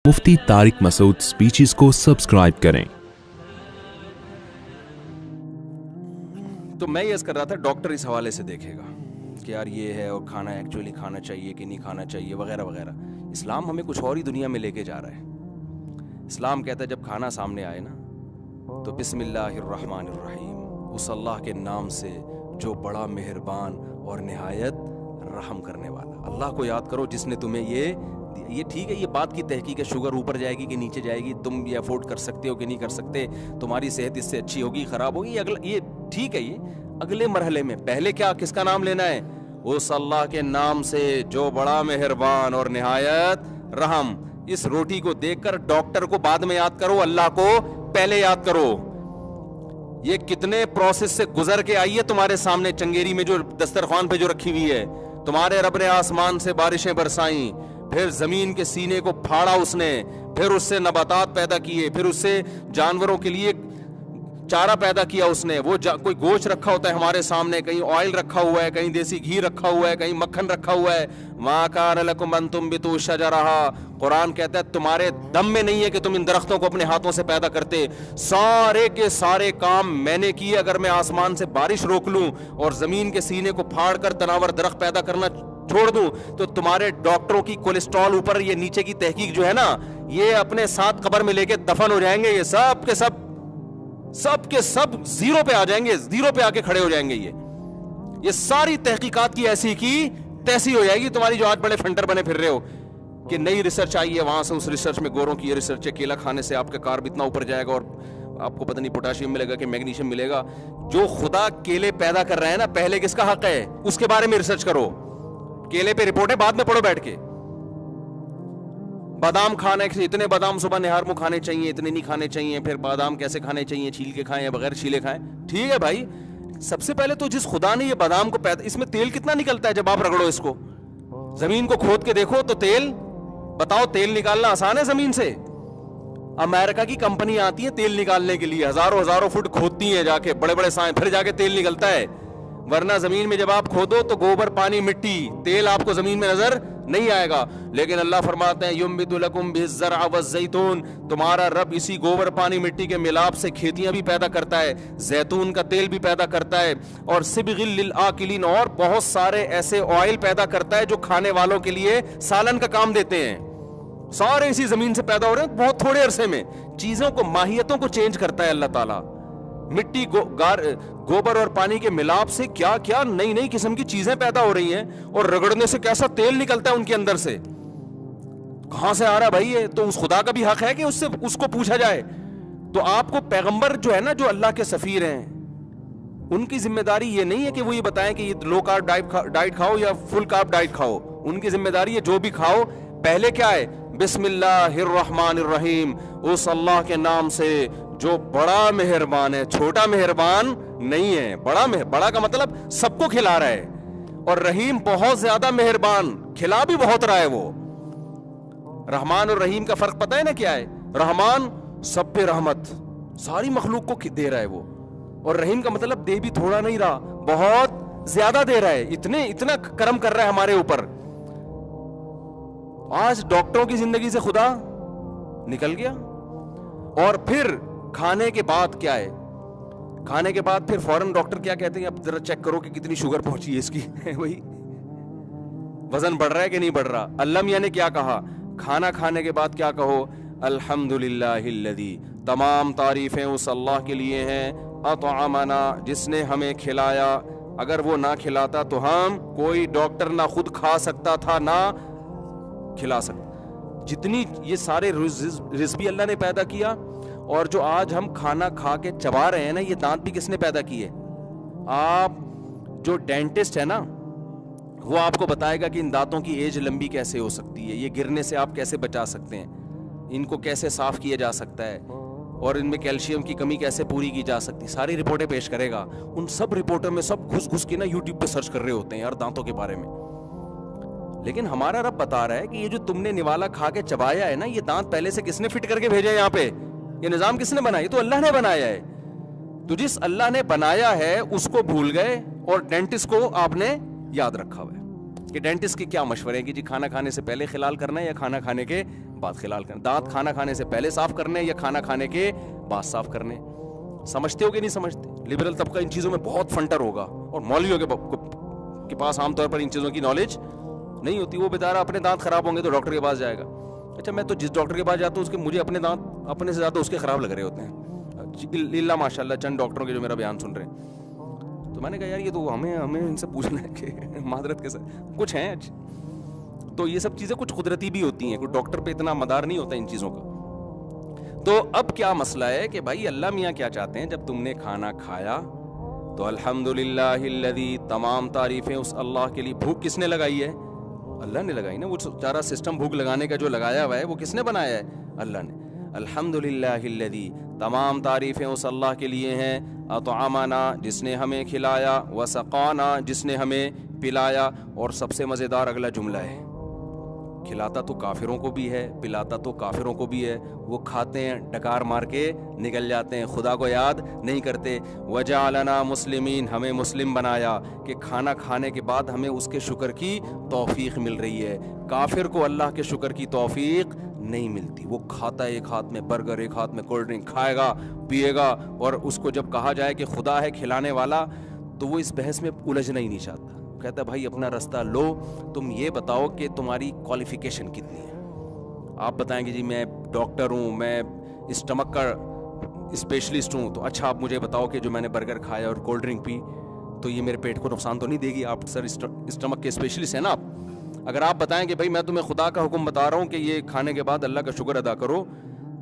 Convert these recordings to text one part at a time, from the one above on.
مفتی طارق مسعود speeches کو subscribe کریں۔ تو میں یہ کر رہا تھا ڈاکٹر اس حوالے سے دیکھے گا کہ یار یہ ہے اور کھانا ایکچولی کھانا چاہیے کہ نہیں کھانا چاہیے وغیرہ وغیرہ۔ اسلام ہمیں کچھ اور ہی دنیا میں لے کے جا رہا ہے۔ اسلام کہتا ہے جب کھانا سامنے آئے نا تو بسم اللہ الرحمن الرحیم، اس اللہ کے نام سے جو بڑا مہربان اور نہایت رحم کرنے والا۔ اللہ کو یاد کرو جس نے تمہیں یہ ٹھیک ہے، یہ بات کی تحقیق ہے شوگر اوپر جائے گی کہ نیچے جائے گی، تم یہ افورڈ کر سکتے ہو کہ نہیں کر سکتے، تمہاری صحت اس سے اچھی ہوگی خراب ہوگی، یہ ٹھیک ہے۔ یہ اگلے مرحلے میں پہلے کیا کس کا نام لینا ہے؟ اس اللہ کے نام سے جو بڑا مہربان اور نہایت رحم۔ اس روٹی کو دیکھ کر ڈاکٹر کو بعد میں یاد کرو، اللہ کو پہلے یاد کرو۔ یہ کتنے پروسیس سے گزر کے آئی ہے تمہارے سامنے چنگیری میں جو دسترخوان پہ جو رکھی ہوئی ہے۔ تمہارے رب نے آسمان سے بارشیں برسائیں، پھر زمین کے سینے کو پھاڑا اس نے، پھر اس سے نباتات پیدا کیے، پھر اس سے جانوروں کے لیے چارہ پیدا کیا اس نے۔ وہ کوئی گوشت رکھا ہوتا ہے ہمارے سامنے، کہیں آئل رکھا ہوا ہے، کہیں دیسی گھی رکھا ہوا ہے، کہیں مکھن رکھا ہوا ہے۔ مَا كَانَ لَكُمْ أَن تُنبِتُوا شَجَرَهَا، قرآن کہتا ہے تمہارے دم میں نہیں ہے کہ تم ان درختوں کو اپنے ہاتھوں سے پیدا کرتے۔ سارے کے سارے کام میں نے کیے۔ اگر میں آسمان سے بارش روک لوں اور زمین کے سینے کو پھاڑ کر تناور درخت پیدا کرنا چھوڑ دوں تو تمہارے ڈاکٹروں کی کولیسٹرول اوپر یہ نیچے کی تحقیق جو ہے نا، یہ اپنے ساتھ قبر میں لے کے دفن ہو جائیں گے۔ یہ سب کے سب زیرو پہ آ جائیں گے، زیرو پہ آ کے کھڑے ہو جائیں گے۔ یہ ساری تحقیقات کی ایسی کی تیسی ہو جائے گی تمہاری، جو آج بڑے فنٹر بنے پھر رہے ہو کہ نئی ریسرچ آئی ہے وہاں سے، اس ریسرچ میں گوروں کی یہ ریسرچ ہے، کیلا کھانے سے آپ کا کارب اتنا اوپر جائے گا اور آپ کو پتہ نہیں پوٹاشیم ملے گا کہ میگنیشیم ملے گا۔ جو خدا کیلے پیدا کر رہا ہے نا، پہلے کس کا حق ہے؟ اس کے بارے میں ریسرچ کرو۔ کیلے پہ رپورٹ ہے، بعد میں پڑھو بیٹھ کے۔ بادام کھانے، اتنے بادام صبح نہار میں کھانے چاہیے، اتنے نہیں کھانے چاہیے، پھر بادام کیسے کھانے چاہیے، چھیل کے کھائیں یا بغیر چھیلے کھائیں۔ ٹھیک ہے بھائی، سب سے پہلے تو جس خدا نے یہ بادام کو پیدا، اس میں تیل کتنا نکلتا ہے جب آپ رگڑو اس کو، زمین کو کھود کے دیکھو تو تیل، بتاؤ تیل نکالنا آسان ہے زمین سے؟ امریکہ کی کمپنی آتی ہے تیل نکالنے کے لیے، ہزاروں فٹ کھودتی ہیں جا کے بڑے بڑے سائیں، پھر جا کے تیل نکلتا ہے۔ ورنہ زمین میں جب آپ کھودو تو گوبر، پانی، مٹی، تیل آپ کو زمین میں نظر نہیں آئے گا۔ لیکن اللہ فرماتے ہیں یُنبِتُ لَكُم بِهِ الزَّرْعَ وَالزَّيْتُونَ، تمہارا رب اسی گوبر، پانی، مٹی کے ملاپ سے کھیتیاں بھی پیدا کرتا ہے، زیتون کا تیل بھی پیدا کرتا ہے، اور صِبْغًا لِلْآكِلِينَ، اور بہت سارے ایسے آئل پیدا کرتا ہے جو کھانے والوں کے لیے سالن کا کام دیتے ہیں۔ سارے اسی زمین سے پیدا ہو رہے ہیں بہت تھوڑے عرصے میں۔ چیزوں کو، ماہیتوں کو چینج کرتا ہے اللہ تعالیٰ۔ مٹی، گوبر اور پانی کے ملاپ سے کیا کیا نئی نئی قسم کی چیزیں پیدا ہو رہی ہیں، اور رگڑنے سے کیسا تیل نکلتا ہے ان کے اندر سے۔ کہاں سے آ رہا ہے بھائی یہ؟ تو اس خدا کا بھی حق ہے کہ اس کو پوچھا جائے۔ تو آپ کو پیغمبر جو ہے نا، جو اللہ کے سفیر ہیں، ان کی ذمہ داری یہ نہیں ہے کہ وہ یہ بتائیں کہ یہ لو کارب ڈائٹ کھاؤ یا فل کارب ڈائٹ کھاؤ۔ ان کی ذمہ داری ہے جو بھی کھاؤ پہلے کیا ہے؟ بسم اللہ الرحمن الرحیم، اس اللہ کے نام سے جو بڑا مہربان ہے، چھوٹا مہربان نہیں ہے۔ بڑا کا مطلب سب کو کھلا رہا ہے، اور رحیم بہت زیادہ مہربان، کھلا بھی بہت رہا ہے وہ۔ رحمان اور رحیم کا فرق پتہ ہے نا کیا ہے؟ رحمان سب پہ رحمت، ساری مخلوق کو دے رہا ہے وہ، اور رحیم کا مطلب دے بھی تھوڑا نہیں رہا، بہت زیادہ دے رہا ہے، اتنا کرم کر رہا ہے ہمارے اوپر۔ آج ڈاکٹروں کی زندگی سے خدا نکل گیا۔ اور پھر کھانے کے بعد کیا ہے؟ کھانے کے بعد پھر فوراً ڈاکٹر کیا کہتے ہیں؟ اب ذرا چیک کرو کہ کتنی شوگر پہنچی ہے اس کی، وہی وزن بڑھ رہا ہے کہ نہیں بڑھ رہا۔ اللہ میاں نے کیا کہا؟ کھانا کھانے کے بعد کیا کہو؟ الحمدللہ الذی، تمام تعریفیں اس اللہ کے لیے ہیں، اطعمنا، جس نے ہمیں کھلایا۔ اگر وہ نہ کھلاتا تو ہم، کوئی ڈاکٹر نہ خود کھا سکتا تھا نہ کھلا سکتا۔ جتنی یہ سارے رزق بھی اللہ نے پیدا کیا، اور جو آج ہم کھانا کھا کے چبا رہے ہیں نا، یہ دانت بھی کس نے پیدا کیے؟ آپ جو ڈینٹسٹ ہے نا، وہ آپ کو بتائے گا کہ ان دانتوں کی ایج لمبی کیسے ہو سکتی ہے، یہ گرنے سے آپ کیسے بچا سکتے ہیں، ان کو کیسے صاف کیا جا سکتا ہے، اور ان میں کیلشیم کی کمی کیسے پوری کی جا سکتی، ساری رپورٹیں پیش کرے گا۔ ان سب رپورٹوں میں سب گھس کے نا یوٹیوب پہ سرچ کر رہے ہوتے ہیں یار دانتوں کے بارے میں۔ لیکن ہمارا رب بتا رہا ہے کہ یہ جو تم نے نوالا کھا کے چبایا ہے نا، یہ دانت پہلے سے کس نے فٹ کر کے بھیجا یہاں پہ؟ یہ نظام کس نے بنایا؟ تو اللہ نے بنایا ہے۔ تو جس اللہ نے بنایا ہے اس کو بھول گئے، اور ڈینٹسٹ کو آپ نے یاد رکھا ہوا ہے کہ ڈینٹسٹ کے کیا مشورے ہیں کہ جی کھانا کھانے سے پہلے خلال کرنا ہے یا کھانا کھانے کے بعد خلال کرنے. دانت کھانا کھانے سے پہلے صاف کرنے یا کھانا کھانے کے بعد صاف کرنے. سمجھتے ہو کہ نہیں سمجھتے؟ لبرل طبقہ ان چیزوں میں بہت فنٹر ہوگا, اور مولویوں کے پاس عام طور پر ان چیزوں کی نالج نہیں ہوتی. وہ بیچارہ اپنے دانت خراب ہوں گے تو ڈاکٹر کے پاس جائے گا. اچھا میں تو جس ڈاکٹر کے پاس جاتا ہوں اس کے مجھے اپنے دانت اپنے سے زیادہ اس کے خراب لگ رہے ہوتے ہیں, اللہ ماشاء اللہ چند ڈاکٹروں کے جو میرا بیان سن رہے ہیں. تو میں نے کہا یار یہ تو ہمیں ان سے پوچھنا ہے کہ معذرت کے ساتھ کچھ ہیں. تو یہ سب چیزیں کچھ قدرتی بھی ہوتی ہیں, کوئی ڈاکٹر پہ اتنا مدار نہیں ہوتا ان چیزوں کا. تو اب کیا مسئلہ ہے کہ بھائی اللہ میاں کیا چاہتے ہیں, جب تم نے کھانا کھایا تو الحمدللہ الذی, تمام تعریفیں اس اللہ کے لیے. بھوک کس نے لگائی ہے؟ اللہ نے لگائی نا. وہ سارا سسٹم بھوک لگانے کا جو لگایا ہوا ہے وہ کس نے بنایا ہے؟ اللہ نے. الحمدللہ الذی, تمام تعریفیں اس اللہ کے لیے ہیں. اطعمنا, جس نے ہمیں کھلایا. وسقانا, جس نے ہمیں پلایا. اور سب سے مزیدار اگلا جملہ ہے, کھلاتا تو کافروں کو بھی ہے, پلاتا تو کافروں کو بھی ہے. وہ کھاتے ہیں, ڈکار مار کے نکل جاتے ہیں, خدا کو یاد نہیں کرتے. وجعلنا مسلمین, ہمیں مسلم بنایا کہ کھانا کھانے کے بعد ہمیں اس کے شکر کی توفیق مل رہی ہے. کافر کو اللہ کے شکر کی توفیق نہیں ملتی. وہ کھاتا ہے, ایک ہاتھ میں برگر, ایک ہاتھ میں کولڈ ڈرنک, کھائے گا پیے گا, اور اس کو جب کہا جائے کہ خدا ہے کھلانے والا تو وہ اس بحث میں الجھنا ہی نہیں چاہتا. کہتا ہے بھائی اپنا رستہ لو, تم یہ بتاؤ کہ تمہاری کوالیفیکیشن کتنی ہے. آپ بتائیں گے جی میں ڈاکٹر ہوں, میں اسٹمک کا اسپیشلسٹ ہوں, تو اچھا آپ مجھے بتاؤ کہ جو میں نے برگر کھایا اور کولڈ ڈرنک پی تو یہ میرے پیٹ کو نقصان تو نہیں دے گی؟ آپ سر اسٹمک کے اسپیشلسٹ ہیں نا آپ. اگر آپ بتائیں کہ بھائی میں تمہیں خدا کا حکم بتا رہا ہوں کہ یہ کھانے کے بعد اللہ کا شکر ادا کرو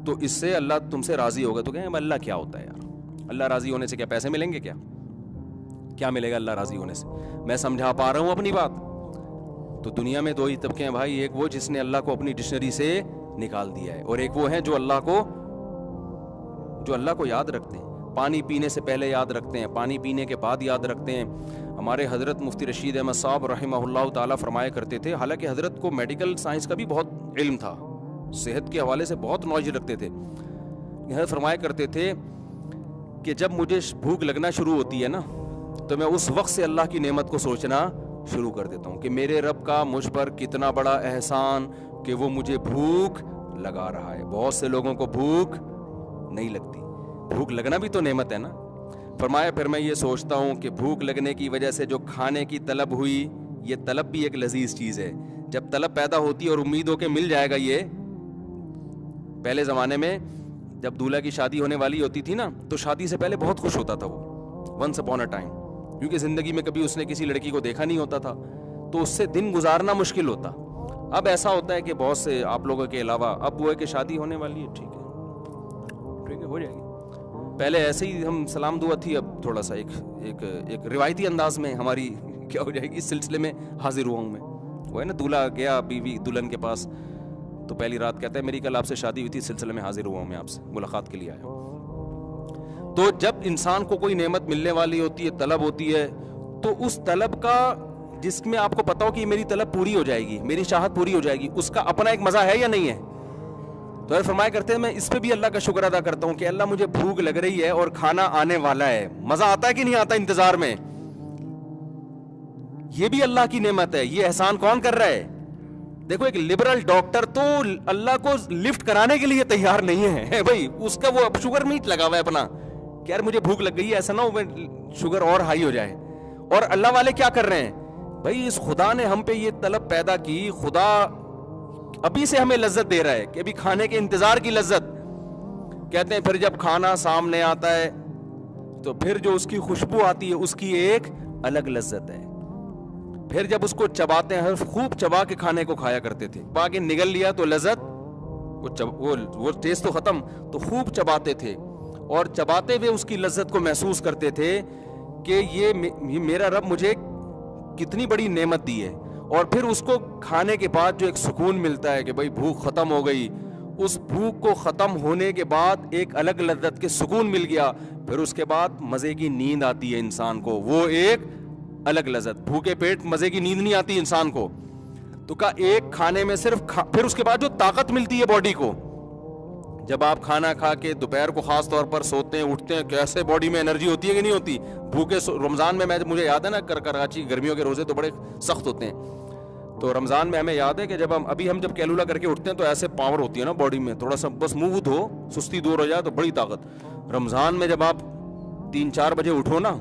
تو اس سے اللہ تم سے راضی ہوگا, تو کہیں اللہ کیا ہوتا ہے یار؟ اللہ راضی ہونے سے کیا پیسے ملیں گے؟ کیا ملے گا اللہ راضی ہونے سے؟ میں سمجھا پا رہا ہوں اپنی بات. تو دنیا میں دو ہی طبقے ہیں بھائی, ایک وہ جس نے اللہ کو اپنی ڈکشنری سے نکال دیا ہے, اور ایک وہ ہیں جو اللہ کو یاد رکھتے ہیں. پانی پینے سے پہلے یاد رکھتے ہیں, پانی پینے کے بعد یاد رکھتے ہیں. ہمارے حضرت مفتی رشید احمد صاحب رحمہ اللہ تعالیٰ فرمایا کرتے تھے, حالانکہ حضرت کو میڈیکل سائنس کا بھی بہت علم تھا, صحت کے حوالے سے بہت نالج رکھتے تھے. حضرت فرمایا کرتے تھے کہ جب مجھے بھوک لگنا شروع ہوتی ہے نا تو میں اس وقت سے اللہ کی نعمت کو سوچنا شروع کر دیتا ہوں کہ میرے رب کا مجھ پر کتنا بڑا احسان کہ وہ مجھے بھوک لگا رہا ہے. بہت سے لوگوں کو بھوک نہیں لگتی, بھوک لگنا بھی تو نعمت ہے نا. فرمایا پھر میں یہ سوچتا ہوں کہ بھوک لگنے کی وجہ سے جو کھانے کی طلب ہوئی, یہ طلب بھی ایک لذیذ چیز ہے. جب طلب پیدا ہوتی ہے اور امید ہو کہ مل جائے گا, یہ پہلے زمانے میں جب دولہا کی شادی ہونے والی ہوتی تھی نا تو شادی سے پہلے بہت خوش ہوتا تھا وہ, ونس اپون اے ٹائم, کیونکہ زندگی میں کبھی اس نے کسی لڑکی کو دیکھا نہیں ہوتا تھا تو اس سے دن گزارنا مشکل ہوتا. اب ایسا ہوتا ہے کہ بہت سے آپ لوگوں کے علاوہ اب وہ ہے کہ شادی ہونے والی ہے, ٹھیک ہے ہو جائے گی. پہلے ایسے ہی ہم سلام دعا تھی, اب تھوڑا سا ایک روایتی انداز میں ہماری کیا ہو جائے گی, اس سلسلے میں حاضر ہوا ہوں میں. وہ ہے نا دولہا گیا بیوی دلہن کے پاس تو پہلی رات کہتا ہے میری کل آپ سے شادی ہوئی تھی, اس سلسلے میں حاضر ہوا ہوں میں آپ سے, ملاقات کے لیے آیا. تو جب انسان کو کوئی نعمت ملنے والی ہوتی ہے, طلب ہوتی ہے, تو اس طلب کا جس میں آپ کو پتا ہو کہ میری طلب پوری ہو جائے گی, میری چاہت پوری ہو جائے گی, اس کا اپنا ایک مزہ ہے یا نہیں ہے؟ تو فرمایا کرتے ہیں میں اس پہ بھی اللہ کا شکر ادا کرتا ہوں کہ اللہ مجھے بھوک لگ رہی ہے اور کھانا آنے والا ہے. مزہ آتا ہے کہ نہیں آتا انتظار میں؟ یہ بھی اللہ کی نعمت ہے. یہ احسان کون کر رہا ہے؟ دیکھو ایک لبرل ڈاکٹر تو اللہ کو لفٹ کرانے کے لیے تیار نہیں ہے بھائی, اس کا وہ شوگر میٹ لگا ہوا ہے اپنا کہ یار مجھے بھوک لگ گئی ہے, ایسا نہ ہو شوگر اور ہائی ہو جائے. اور اللہ والے کیا کر رہے ہیں بھائی, اس خدا نے ہم پہ یہ طلب پیدا کی, خدا ابھی سے ہمیں لذت دے رہا ہے کہ ابھی کھانے کے انتظار کی لذت. کہتے ہیں پھر جب کھانا سامنے آتا ہے تو پھر جو اس کی خوشبو آتی ہے اس کی ایک الگ لذت ہے. پھر جب اس کو چباتے ہیں, خوب چبا کے کھانے کو کھایا کرتے تھے, چبا کے نگل لیا تو لذت, وہ ٹیسٹ تو ختم, تو خوب چباتے تھے اور چباتے ہوئے اس کی لذت کو محسوس کرتے تھے کہ یہ میرا رب مجھے کتنی بڑی نعمت دی ہے. اور پھر اس کو کھانے کے بعد جو ایک سکون ملتا ہے کہ بھائی بھوک ختم ہو گئی, اس بھوک کو ختم ہونے کے بعد ایک الگ لذت کے سکون مل گیا. پھر اس کے بعد مزے کی نیند آتی ہے انسان کو, وہ ایک الگ لذت. بھوکے پیٹ مزے کی نیند نہیں آتی انسان کو. تو کا ایک کھانے میں صرف پھر اس کے بعد جو طاقت ملتی ہے باڈی کو, جب آپ کھانا کھا کے دوپہر کو خاص طور پر سوتے ہیں اٹھتے ہیں, کیسے باڈی میں انرجی ہوتی ہے کہ نہیں ہوتی. بھوکے رمضان میں مجھے یاد ہے نا, کراچی گرمیوں کے روزے تو بڑے سخت ہوتے ہیں, تو رمضان میں ہمیں یاد ہے کہ جب ہم جب کیلولا کر کے اٹھتے ہیں تو ایسے پاور ہوتی ہے نا باڈی میں, تھوڑا سا بس منہ دھو, سستی دور ہو جائے تو بڑی طاقت. رمضان میں جب آپ 3-4 بجے اٹھو نا,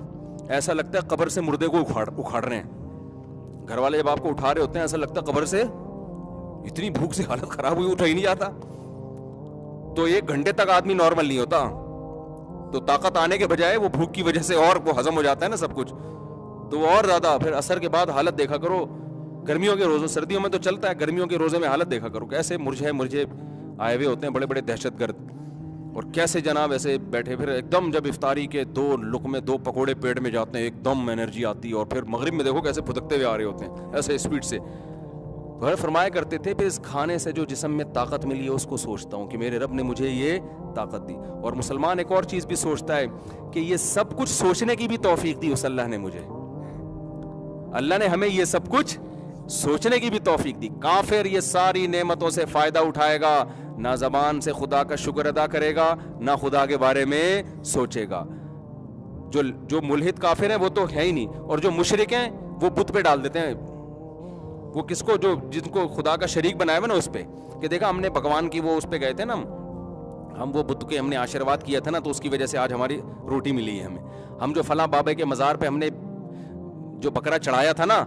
ایسا لگتا ہے قبر سے مردے کو اکھاڑ رہے ہیں. گھر والے جب آپ کو اٹھا رہے ہوتے ہیں ایسا لگتا ہے قبر سے, اتنی بھوک سے حالت خراب ہوئی, اٹھا ہی نہیں جاتا. تو 1 گھنٹے تک آدمی نارمل نہیں ہوتا, تو طاقت آنے کے بجائے وہ بھوک کی وجہ سے اور وہ ہضم ہو جاتا ہے نا سب کچھ, تو وہ اور زیادہ. پھر عصر کے بعد حالت دیکھا کرو گرمیوں کے روزوں, سردیوں میں تو چلتا ہے, گرمیوں کے روزے میں حالت دیکھا کرو کیسے مرجھے آئے ہوئے ہوتے ہیں بڑے بڑے دہشت گرد, اور کیسے جناب ایسے بیٹھے. پھر ایک دم جب افطاری کے 2 لقمے 2 پکوڑے پیٹ میں جاتے ہیں ایک دم انرجی آتی ہے, اور پھر مغرب میں دیکھو کیسے پھدکتے ہوئے آ رہے ہوتے ہیں ایسے اسپیڈ سے. تو فرمایا کرتے تھے پھر اس کھانے سے جو جسم میں طاقت ملی ہے اس کو سوچتا ہوں کہ میرے رب نے مجھے یہ طاقت دی. اور مسلمان ایک اور چیز بھی سوچتا ہے کہ یہ سب کچھ سوچنے کی بھی توفیق دی اس اللہ نے مجھے. اللہ نے ہمیں یہ سب کچھ سوچنے کی بھی توفیق دی. کافر یہ ساری نعمتوں سے فائدہ اٹھائے گا, نہ زبان سے خدا کا شکر ادا کرے گا, نہ خدا کے بارے میں سوچے گا. جو ملحد کافر ہیں وہ تو ہے ہی نہیں, اور جو مشرک ہیں وہ بت پہ ڈال دیتے ہیں. وہ کس کو, جن کو خدا کا شریک بنایا ہوا نا اس پہ, کہ دیکھا ہم نے بھگوان کی وہ اس پہ گئے تھے نا, ہم وہ بت کے ہم نے آشیرواد کیا تھا نا, تو اس کی وجہ سے آج ہماری روٹی ملی ہے ہمیں. ہم جو فلاں بابے کے مزار پہ ہم نے جو بکرا چڑھایا تھا نا,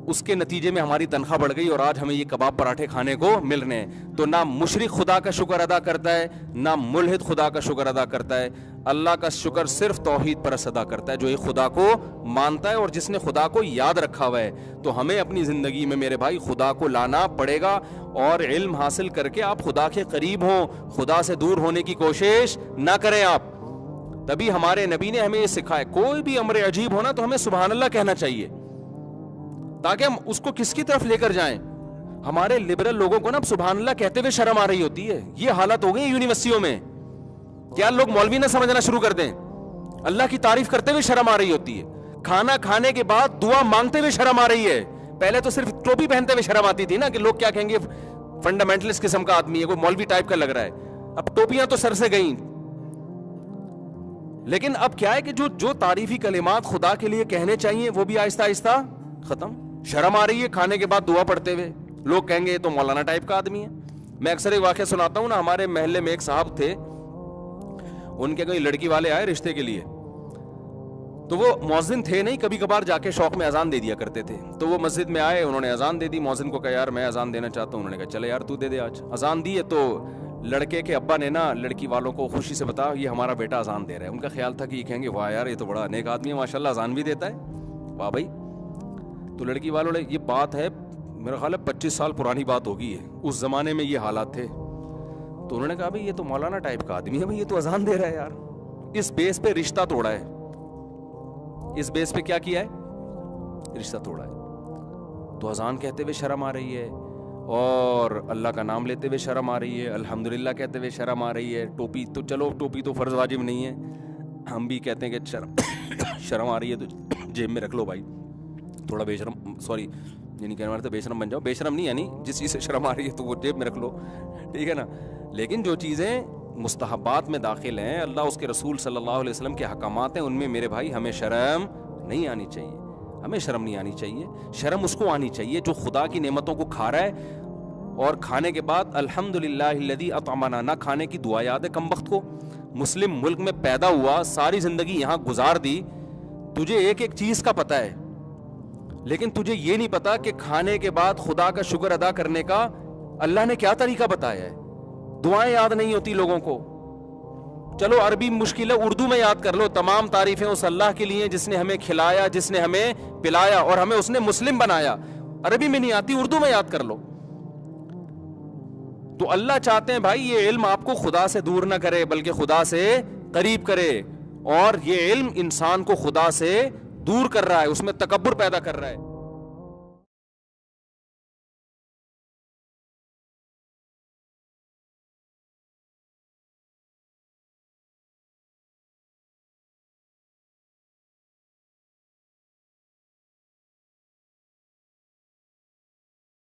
اس کے نتیجے میں ہماری تنخواہ بڑھ گئی اور آج ہمیں یہ کباب پراٹھے کھانے کو مل رہے ہیں. تو نہ مشرک خدا کا شکر ادا کرتا ہے, نہ ملحد خدا کا شکر ادا کرتا ہے. اللہ کا شکر صرف توحید پر ادا کرتا ہے, جو ایک خدا کو مانتا ہے اور جس نے خدا کو یاد رکھا ہوا ہے. تو ہمیں اپنی زندگی میں میرے بھائی خدا کو لانا پڑے گا, اور علم حاصل کر کے آپ خدا کے قریب ہوں, خدا سے دور ہونے کی کوشش نہ کریں آپ. تبھی ہمارے نبی نے ہمیں یہ سکھایا, کوئی بھی امر عجیب ہونا تو ہمیں سبحان اللہ کہنا چاہیے, تاکہ ہم اس کو کس کی طرف لے کر جائیں. ہمارے لبرل لوگوں کو نا سبحان اللہ کہتے ہوئے شرم آ رہی ہوتی ہے. یہ حالت ہو گئی یونیورسٹیوں میں, کیا لوگ مولوی نہ سمجھنا شروع کر دیں, اللہ کی تعریف کرتے ہوئے شرم آ رہی ہوتی ہے. کھانا کھانے کے بعد دعا مانگتے ہوئے شرم آ رہی ہے. پہلے تو صرف ٹوپی پہنتے ہوئے شرم آتی تھی نا, کہ لوگ کیا کہیں گے, فنڈامنٹلسٹ قسم کا آدمی ہے, کوئی مولوی ٹائپ کا لگ رہا ہے. اب ٹوپیاں تو سر سے گئیں, لیکن اب کیا ہے کہ جو تعریفی کلمات خدا کے لیے کہنے چاہیے وہ بھی آہستہ آہستہ ختم. شرم آ رہی ہے کھانے کے بعد دعا پڑھتے ہوئے, لوگ کہیں گے یہ تو مولانا ٹائپ کا آدمی ہے. میں اکثر ایک واقعہ سناتا ہوں نا, ہمارے محلے میں ایک صاحب تھے, ان کے کوئی لڑکی والے آئے رشتے کے لیے, تو وہ مؤذن تھے نہیں, کبھی کبھار جا کے شوق میں اذان دے دیا کرتے تھے. تو وہ مسجد میں آئے, انہوں نے اذان دے دی. مؤذن کو کہا یار میں اذان دینا چاہتا ہوں. انہوں نے کہا چلے یار تو دے دے. آج اذان دی ہے تو لڑکے کے ابا نے نا لڑکی والوں کو خوشی سے بتایا یہ ہمارا بیٹا اذان دے رہا ہے. ان کا خیال تھا کہ یہ کہیں گے واہ یار یہ تو بڑا نیک آدمی ہے, ماشاء اللہ اذان بھی دیتا ہے, واہ بھائی. تو لڑکی والوں نے, یہ بات ہے میرا خیال ہے 25 سال پرانی بات ہوگی ہے, اس زمانے میں یہ حالات تھے. تو انہوں نے کہا بھائی یہ تو مولانا ٹائپ کا آدمی ہے, بھائی یہ تو اذان دے رہا ہے یار. اس بیس پہ رشتہ توڑا ہے, اس بیس پہ کیا کیا ہے, رشتہ توڑا ہے. تو اذان کہتے ہوئے شرم آ رہی ہے, اور اللہ کا نام لیتے ہوئے شرم آ رہی ہے, الحمدللہ کہتے ہوئے شرم آ رہی ہے. ٹوپی تو چلو ٹوپی تو فرض واجب نہیں ہے, ہم بھی کہتے ہیں کہ شرم آ رہی ہے تو جیب میں رکھ لو بھائی, تھوڑا بے شرم, سوری یعنی کہنے والے تو بے شرم بن جاؤ, بے شرم نہیں یعنی جس چیز سے شرم آ رہی ہے تو وہ جیب میں رکھ لو, ٹھیک ہے نا. لیکن جو چیزیں مستحبات میں داخل ہیں, اللہ اس کے رسول صلی اللہ علیہ وسلم کے احکامات ہیں, ان میں میرے بھائی ہمیں شرم نہیں آنی چاہیے, ہمیں شرم نہیں آنی چاہیے. شرم اس کو آنی چاہیے جو خدا کی نعمتوں کو کھا رہا ہے, اور کھانے کے بعد الحمدللہ الذی اطعمنا, نہ کھانے کی دعا یاد ہے کم وقت کو. مسلم ملک میں پیدا ہوا, ساری زندگی یہاں گزار دی, تجھے ایک ایک چیز کا پتہ ہے, لیکن تجھے یہ نہیں پتا کہ کھانے کے بعد خدا کا شکر ادا کرنے کا اللہ نے کیا طریقہ بتایا ہے. دعائیں یاد نہیں ہوتی لوگوں کو, چلو عربی مشکل ہے, اردو میں یاد کر لو. تمام تعریفیں اس اللہ کے لیے جس نے ہمیں کھلایا, جس نے ہمیں پلایا, اور ہمیں اس نے مسلم بنایا. عربی میں نہیں آتی, اردو میں یاد کر لو. تو اللہ چاہتے ہیں بھائی یہ علم آپ کو خدا سے دور نہ کرے بلکہ خدا سے قریب کرے, اور یہ علم انسان کو خدا سے دور کر رہا ہے, اس میں تکبر پیدا کر رہا ہے.